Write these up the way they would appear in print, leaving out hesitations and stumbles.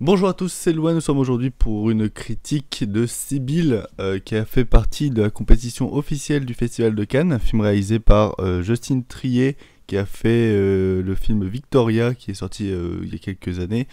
Bonjour à tous, c'est Louane, nous sommes aujourd'hui pour une critique de Sibylle qui a fait partie de la compétition officielle du Festival de Cannes, un film réalisé par Justine Triet qui a fait le film Victoria qui est sorti il y a quelques années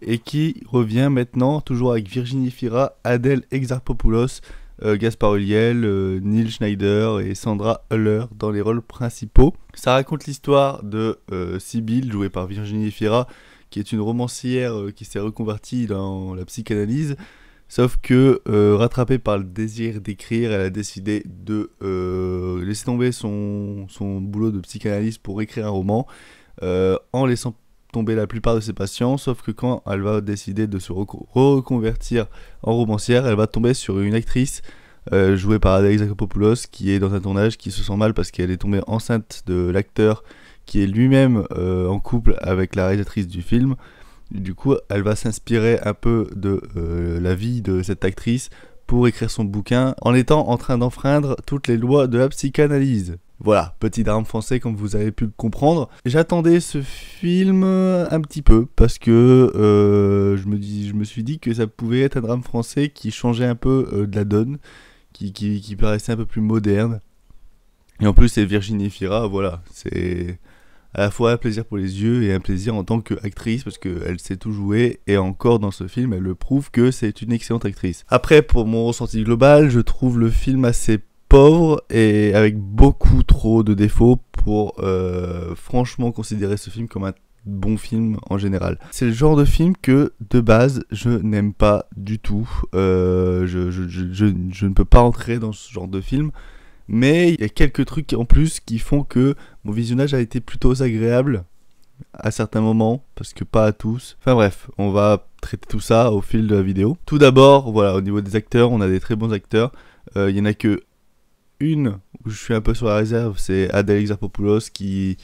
et qui revient maintenant toujours avec Virginie Fira, Adèle Exarchopoulos, Gaspard Ulliel, Neil Schneider et Sandra Hüller dans les rôles principaux. Ça raconte l'histoire de Sibylle jouée par Virginie Fira, qui est une romancière qui s'est reconvertie dans la psychanalyse, sauf que rattrapée par le désir d'écrire, elle a décidé de laisser tomber son boulot de psychanalyste pour écrire un roman, en laissant tomber la plupart de ses patients, sauf que quand elle va décider de se reconvertir en romancière, elle va tomber sur une actrice jouée par Adèle Exarchopoulos qui est dans un tournage, qui se sent mal parce qu'elle est tombée enceinte de l'acteur qui est lui-même en couple avec la réalisatrice du film. Du coup, elle va s'inspirer un peu de la vie de cette actrice pour écrire son bouquin en étant en train d'enfreindre toutes les lois de la psychanalyse. Voilà, petit drame français comme vous avez pu le comprendre. J'attendais ce film un petit peu parce que je me suis dit que ça pouvait être un drame français qui changeait un peu de la donne, qui paraissait un peu plus moderne. Et en plus, c'est Virginie Fira, voilà, c'est à la fois un plaisir pour les yeux et un plaisir en tant qu'actrice parce qu'elle sait tout jouer et encore dans ce film elle le prouve que c'est une excellente actrice. Après, pour mon ressenti global, je trouve le film assez pauvre et avec beaucoup trop de défauts pour franchement considérer ce film comme un bon film en général. C'est le genre de film que de base je n'aime pas du tout. Je ne peux pas entrer dans ce genre de film. Mais il y a quelques trucs en plus qui font que mon visionnage a été plutôt agréable à certains moments, parce que pas à tous. Enfin bref, on va traiter tout ça au fil de la vidéo. Tout d'abord, voilà, au niveau des acteurs, on a des très bons acteurs. Il y en a que une où je suis un peu sur la réserve, c'est Adèle Exarchopoulos qui...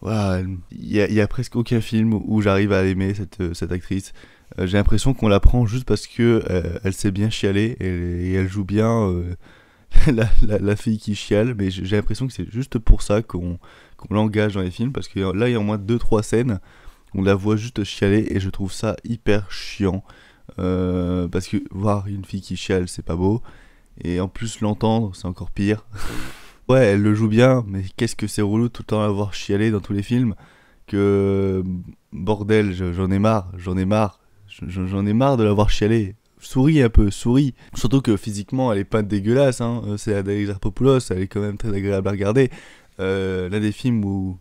Voilà, il y a presque aucun film où j'arrive à aimer cette actrice. J'ai l'impression qu'on la prend juste parce que elle sait bien chialer et elle joue bien... la fille qui chiale, mais j'ai l'impression que c'est juste pour ça qu'on l'engage dans les films, parce que là il y a au moins 2-3 scènes où on la voit juste chialer et je trouve ça hyper chiant, parce que voir une fille qui chiale c'est pas beau, et en plus l'entendre c'est encore pire. Ouais, elle le joue bien, mais qu'est-ce que c'est relou tout le temps à la voir chialer dans tous les films, que bordel, j'en ai marre, j'en ai marre de la voir chialer. Souris un peu, souris. Surtout que physiquement, elle est pas dégueulasse, hein. C'est Adèle Exarchopoulos, elle est quand même très agréable à regarder. L'un des films où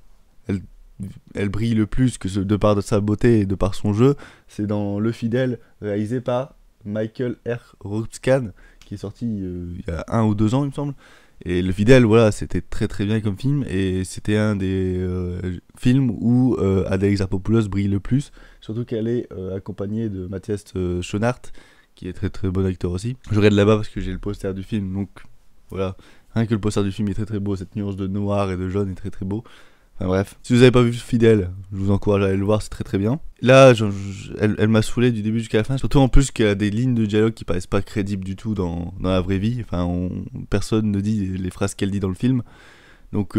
elle brille le plus que de par de sa beauté et de par son jeu, c'est dans Le Fidèle, réalisé par Michael R. Rothskan, qui est sorti il y a 1 ou 2 ans, il me semble. Et Le Fidèle, voilà, c'était très très bien comme film, et c'était un des films où Adèle Exarchopoulos brille le plus, surtout qu'elle est accompagnée de Matthias Schoenaerts, qui est très très bon acteur aussi. Je regarde là-bas parce que j'ai le poster du film, donc voilà. Rien que le poster du film est très très beau, cette nuance de noir et de jaune est très très beau. Enfin bref, si vous avez pas vu Fidèle, je vous encourage à aller le voir, c'est très très bien. Là, elle m'a saoulé du début jusqu'à la fin, surtout en plus qu'elle a des lignes de dialogue qui paraissent pas crédibles du tout dans la vraie vie. Enfin, personne ne dit les phrases qu'elle dit dans le film. Donc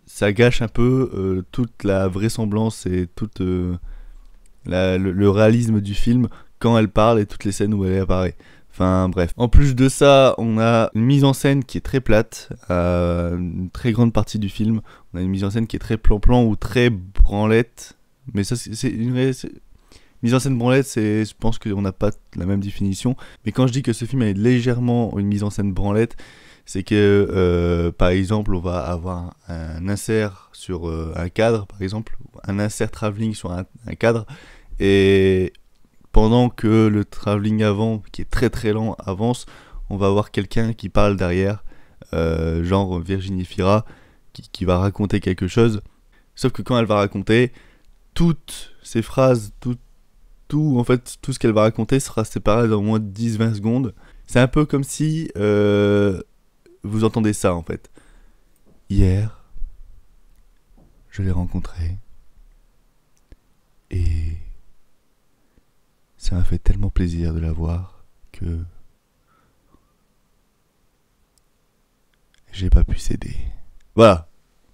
ça gâche un peu toute la vraisemblance et tout le réalisme du film quand elle parle et toutes les scènes où elle apparaît. Enfin bref. En plus de ça, on a une mise en scène qui est très plate, une très grande partie du film. On a une mise en scène qui est très plan-plan ou très branlette. Mais ça, c'est une mise en scène branlette, je pense qu'on n'a pas la même définition. Mais quand je dis que ce film est légèrement une mise en scène branlette, c'est que par exemple, on va avoir un insert sur un cadre, par exemple, un insert travelling sur un cadre, et pendant que le travelling avant, qui est très très lent, avance, on va avoir quelqu'un qui parle derrière, genre Virginie Fira, qui va raconter quelque chose. Sauf que quand elle va raconter, toutes ces phrases, en fait, tout ce qu'elle va raconter sera séparé dans au moins 10-20 secondes. C'est un peu comme si vous entendez ça en fait. Hier, je l'ai rencontré et ça m'a fait tellement plaisir de la voir que j'ai pas pu céder. Voilà,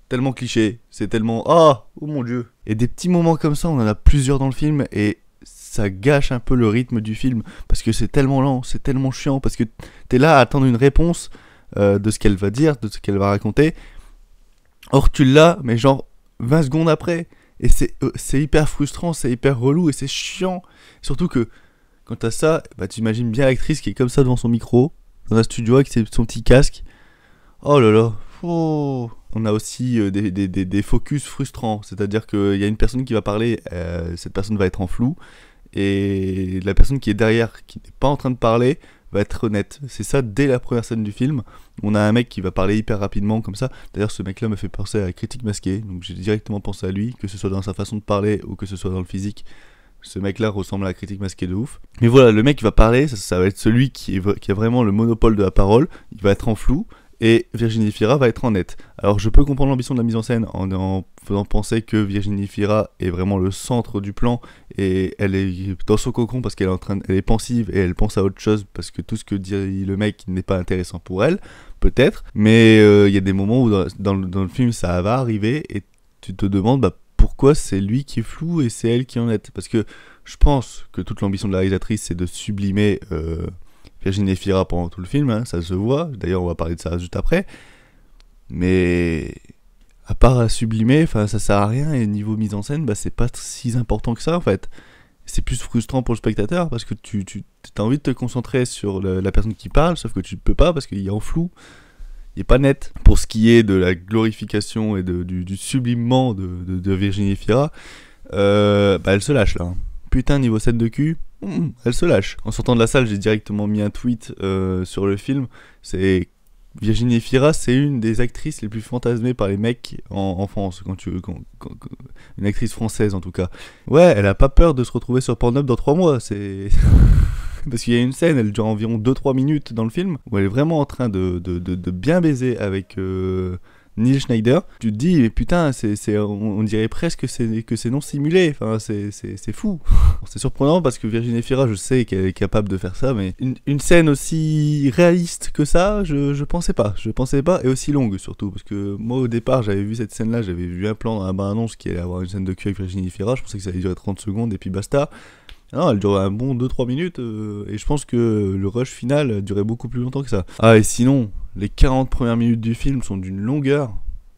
tellement cliché, c'est tellement... Oh mon dieu. Et des petits moments comme ça, on en a plusieurs dans le film, et ça gâche un peu le rythme du film, parce que c'est tellement lent, c'est tellement chiant, parce que t'es là à attendre une réponse de ce qu'elle va dire, de ce qu'elle va raconter. Or tu l'as, mais genre 20 secondes après. Et c'est hyper frustrant, c'est hyper relou et c'est chiant. Surtout que quand t'as ça, bah t'imagines bien l'actrice qui est comme ça devant son micro, dans un studio avec son petit casque. Oh là là. Oh. On a aussi des focus frustrants. C'est-à-dire qu'il y a une personne qui va parler, cette personne va être en flou. Et la personne qui est derrière, qui n'est pas en train de parler, va être honnête. C'est ça dès la première scène du film. On a un mec qui va parler hyper rapidement comme ça. D'ailleurs, ce mec-là me fait penser à Critique Masqué, donc j'ai directement pensé à lui, que ce soit dans sa façon de parler ou que ce soit dans le physique. Ce mec-là ressemble à la Critique Masqué de ouf. Mais voilà, le mec qui va parler, ça va être celui qui a vraiment le monopole de la parole. Il va être en flou. Et Virginie Fira va être en net. Alors je peux comprendre l'ambition de la mise en scène en faisant penser que Virginie Fira est vraiment le centre du plan et elle est dans son cocon parce qu'elle elle est pensive et elle pense à autre chose parce que tout ce que dit le mec n'est pas intéressant pour elle, peut-être. Mais il y a des moments où dans le film ça va arriver et tu te demandes pourquoi c'est lui qui est flou et c'est elle qui est en net. Parce que je pense que toute l'ambition de la réalisatrice c'est de sublimer Virginie Fira pendant tout le film, hein, ça se voit. D'ailleurs, on va parler de ça juste après. Mais à part à sublimer, ça sert à rien. Et niveau mise en scène, c'est pas si important que ça en fait. C'est plus frustrant pour le spectateur parce que tu as envie de te concentrer sur la personne qui parle, sauf que tu peux pas parce qu'il est en flou. Il est pas net. Pour ce qui est de la glorification et du sublimement de Virginie Fira, elle se lâche là. Hein. Putain, niveau scène de cul, elle se lâche. En sortant de la salle, j'ai directement mis un tweet sur le film. C'est Virginie Fira, c'est une des actrices les plus fantasmées par les mecs en France. Une actrice française en tout cas. Ouais, elle a pas peur de se retrouver sur Pornhub dans 3 mois. C'est parce qu'il y a une scène, elle dure environ 2-3 minutes dans le film où elle est vraiment en train de bien baiser avec Neil Schneider. Tu te dis, mais putain, on dirait presque que c'est non simulé. Enfin, c'est fou. C'est surprenant parce que Virginie Fira, je sais qu'elle est capable de faire ça, mais une scène aussi réaliste que ça, je pensais pas. Je pensais pas, et aussi longue surtout. Parce que moi, au départ, j'avais vu cette scène-là, j'avais vu un plan dans la bande-annonce qui allait avoir une scène de cul avec Virginie Fira. Je pensais que ça allait durer 30 secondes et puis basta. Non, elle durait un bon 2-3 minutes et je pense que le rush final durait beaucoup plus longtemps que ça. Ah, et sinon, les 40 premières minutes du film sont d'une longueur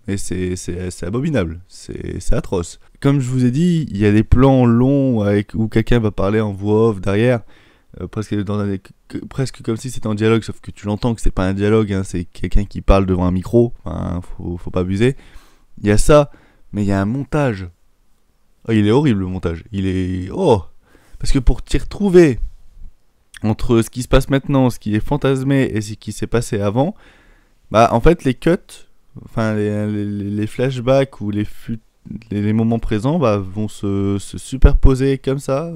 et c'est abominable, c'est atroce. Comme je vous ai dit, il y a des plans longs où quelqu'un va parler en voix off derrière, presque comme si c'était un dialogue, sauf que tu l'entends que c'est pas un dialogue, hein, c'est quelqu'un qui parle devant un micro, enfin, faut pas abuser. Il y a ça, mais il y a un montage. Oh, il est horrible le montage, il est... Oh. Parce que pour t'y retrouver entre ce qui se passe maintenant, ce qui est fantasmé et ce qui s'est passé avant, en fait les cuts, enfin les flashbacks ou les moments présents vont se superposer comme ça,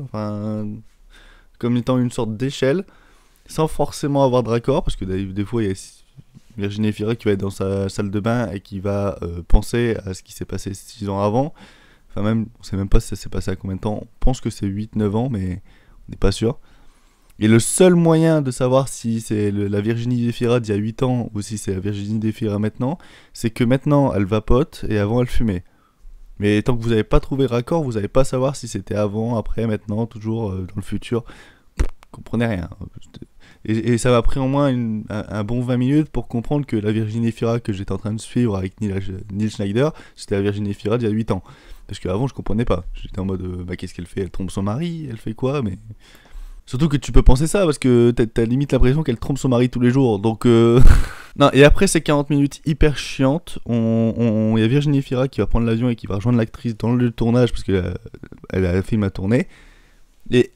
comme étant une sorte d'échelle, sans forcément avoir de raccord, parce que des fois il y a Virginie Fira qui va être dans sa salle de bain et qui va penser à ce qui s'est passé 6 ans avant. Enfin même, on sait même pas si ça s'est passé à combien de temps. On pense que c'est 8-9 ans, mais on n'est pas sûr. Et le seul moyen de savoir si c'est la Virginie Fira d'il y a 8 ans ou si c'est la Virginie Fira maintenant, c'est que maintenant elle vapote et avant elle fumait. Mais tant que vous n'avez pas trouvé le raccord, vous n'allez pas savoir si c'était avant, après, maintenant, toujours dans le futur. Vous comprenez rien. Et ça m'a pris au moins un bon 20 minutes pour comprendre que la Virginie Fira que j'étais en train de suivre avec Neil Schneider, c'était la Virginie Fira d'il y a 8 ans. Parce qu'avant, je comprenais pas. J'étais en mode, qu'est-ce qu'elle fait? Elle trompe son mari? Elle fait quoi? Mais surtout que tu peux penser ça, parce que t'as limite l'impression qu'elle trompe son mari tous les jours. Donc, non, et après ces 40 minutes hyper chiantes, il y a Virginie Fira qui va prendre l'avion et qui va rejoindre l'actrice dans le lieu de tournage, parce qu'elle a le film à tourner. Et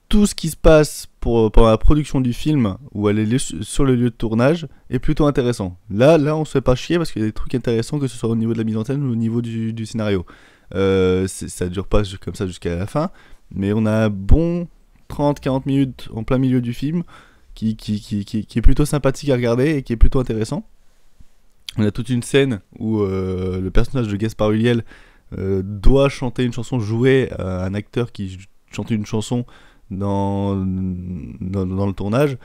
tout ce qui se passe pendant la production du film, où elle est sur le lieu de tournage, est plutôt intéressant. Là, on se fait pas chier, parce qu'il y a des trucs intéressants, que ce soit au niveau de la mise en scène ou au niveau du scénario. Ça dure pas comme ça jusqu'à la fin, mais on a un bon 30-40 minutes en plein milieu du film qui est plutôt sympathique à regarder et qui est plutôt intéressant. On a toute une scène où le personnage de Gaspard Ulliel doit chanter une chanson, jouer à un acteur qui chante une chanson dans le tournage,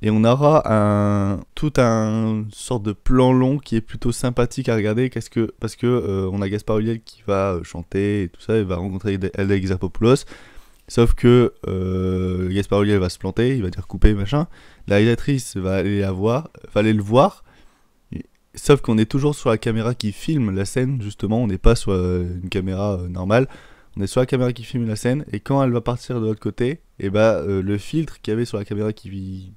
et on aura tout un sorte de plan long qui est plutôt sympathique à regarder parce que on a Gaspard Ulliel qui va chanter et tout ça, il va rencontrer Alex Exarchopoulos. Sauf que Gaspard Ulliel va se planter, il va dire couper, machin. La réalisatrice va aller va aller le voir. Sauf qu'on est toujours sur la caméra qui filme la scène, justement, on n'est pas sur une caméra normale. On est sur la caméra qui filme la scène, et quand elle va partir de l'autre côté, et bah le filtre qu'il y avait sur la caméra qui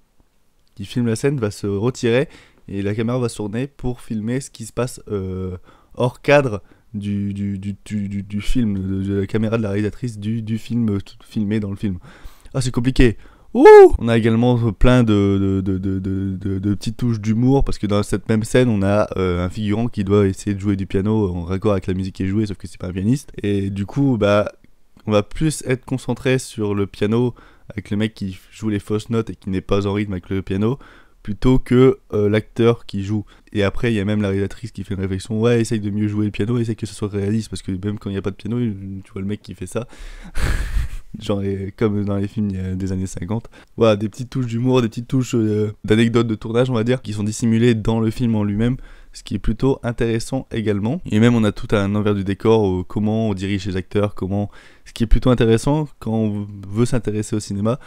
filme la scène va se retirer, et la caméra va se tourner pour filmer ce qui se passe hors cadre du film, de la caméra de la réalisatrice du film filmé dans le film. Ah, c'est compliqué. Ouh, on a également plein de petites touches d'humour, parce que dans cette même scène, on a un figurant qui doit essayer de jouer du piano en raccord avec la musique qui est jouée, sauf que c'est pas un pianiste. Et du coup, bah, on va plus être concentré sur le piano, avec le mec qui joue les fausses notes et qui n'est pas en rythme avec le piano, plutôt que l'acteur qui joue. Et après, il y a même la réalisatrice qui fait une réflexion, ouais, essaye de mieux jouer le piano, essaye que ce soit réaliste, parce que même quand il n'y a pas de piano, tu vois le mec qui fait ça. Genre comme dans les films des années 50. Voilà, des petites touches d'humour, des petites touches d'anecdotes de tournage, on va dire, qui sont dissimulées dans le film en lui-même, ce qui est plutôt intéressant également. Et même on a tout un envers du décor, comment on dirige les acteurs, ce qui est plutôt intéressant quand on veut s'intéresser au cinéma.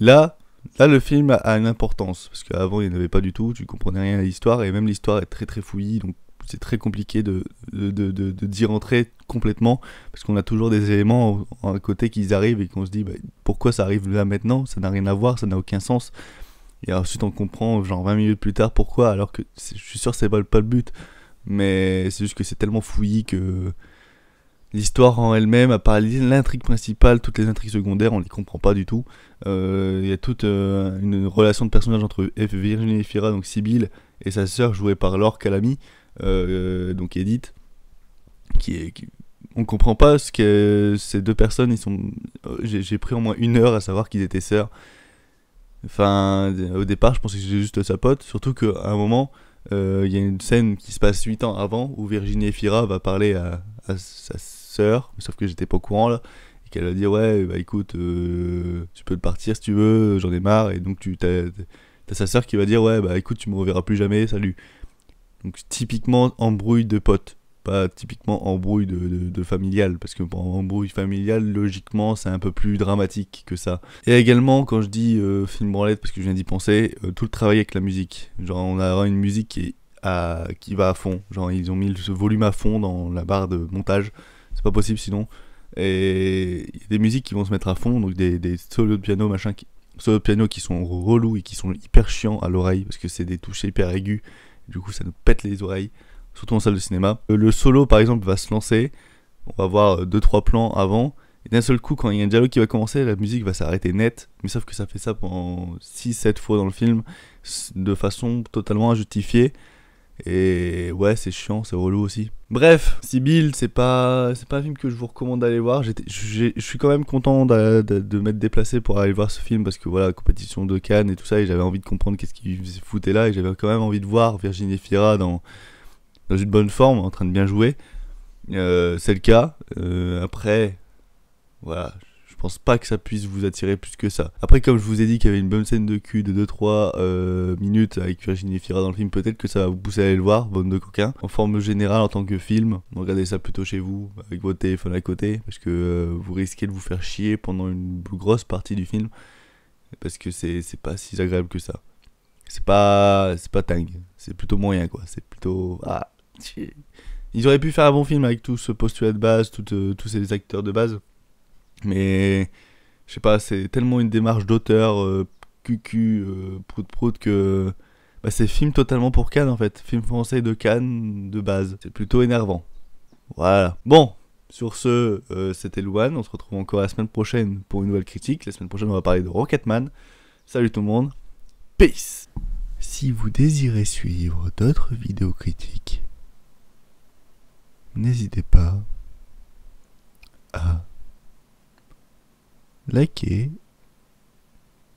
Et là, le film a une importance, parce qu'avant il n'y en avait pas du tout, tu comprenais rien à l'histoire, et même l'histoire est très très fouillie, donc c'est très compliqué d'y rentrer complètement, parce qu'on a toujours des éléments à côté qui arrivent et qu'on se dit bah, pourquoi ça arrive là maintenant, ça n'a rien à voir, ça n'a aucun sens. Et ensuite on comprend genre 20 minutes plus tard pourquoi, alors que je suis sûr que c'est pas le but, mais c'est juste que c'est tellement fouillis que l'histoire en elle-même, à part l'intrigue principale, toutes les intrigues secondaires, on les comprend pas du tout. Il y a toute une relation de personnage entre Virginie Efira, donc Sibylle, et sa sœur jouée par Laure Calamy, donc Edith, on comprend pas ce que ces deux personnes, j'ai pris au moins 1 heure à savoir qu'ils étaient sœurs. Enfin, au départ, je pensais que c'était juste sa pote, surtout qu'à un moment, il y a une scène qui se passe 8 ans avant, où Virginie Efira va parler à sa sœur, sauf que j'étais pas au courant là, et qu'elle va dire ouais, bah écoute, tu peux te partir si tu veux, j'en ai marre, et donc t'as sa sœur qui va dire ouais, bah écoute, tu me reverras plus jamais, salut. Donc typiquement embrouille de potes, pas typiquement embrouille de familial, parce que pour embrouille familiale, logiquement, c'est un peu plus dramatique que ça. Et également, quand je dis film branlette, parce que je viens d'y penser, tout le travail avec la musique. Genre, on a une musique qui va à fond. Genre, ils ont mis ce volume à fond dans la barre de montage. C'est pas possible sinon. Et il y a des musiques qui vont se mettre à fond, donc des solos de piano, machin, solos de piano qui sont relous et qui sont hyper chiants à l'oreille, parce que c'est des touches hyper aiguës. Du coup, ça nous pète les oreilles, surtout en salle de cinéma. Le solo, par exemple, va se lancer. On va voir 2-3 plans avant. Et d'un seul coup, quand il y a un dialogue qui va commencer, la musique va s'arrêter net. Mais sauf que ça fait ça pendant 6-7 fois dans le film, de façon totalement injustifiée. Et ouais, c'est chiant, c'est relou aussi. Bref, Sibylle, c'est pas un film que je vous recommande d'aller voir. Je suis quand même content de m'être déplacé pour aller voir ce film, parce que voilà, compétition de Cannes et tout ça, et j'avais envie de comprendre qu'est-ce qu'il foutait là, et j'avais quand même envie de voir Virginie Efira dans une bonne forme, en train de bien jouer. C'est le cas. Après, voilà, je pense pas que ça puisse vous attirer plus que ça. Après, comme je vous ai dit qu'il y avait une bonne scène de cul de 2-3 minutes avec Virginie Efira dans le film, peut-être que ça va vous pousser à aller le voir, bande de coquins. En forme générale, en tant que film, regardez ça plutôt chez vous, avec votre téléphone à côté, parce que vous risquez de vous faire chier pendant une grosse partie du film, parce que c'est pas si agréable que ça. C'est pas dingue, c'est plutôt moyen quoi, c'est plutôt... Ah, ils auraient pu faire un bon film avec tout ce postulat de base, tous ces acteurs de base. Mais je sais pas, c'est tellement une démarche d'auteur prout que bah, c'est film totalement pour Cannes en fait, film français de Cannes de base. C'est plutôt énervant. Voilà. Bon, sur ce, c'était Louane. On se retrouve encore la semaine prochaine pour une nouvelle critique. La semaine prochaine, on va parler de Rocketman. Salut tout le monde. Peace. Si vous désirez suivre d'autres vidéos critiques, n'hésitez pas à liker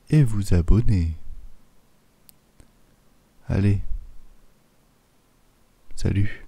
et vous abonner. Allez, salut.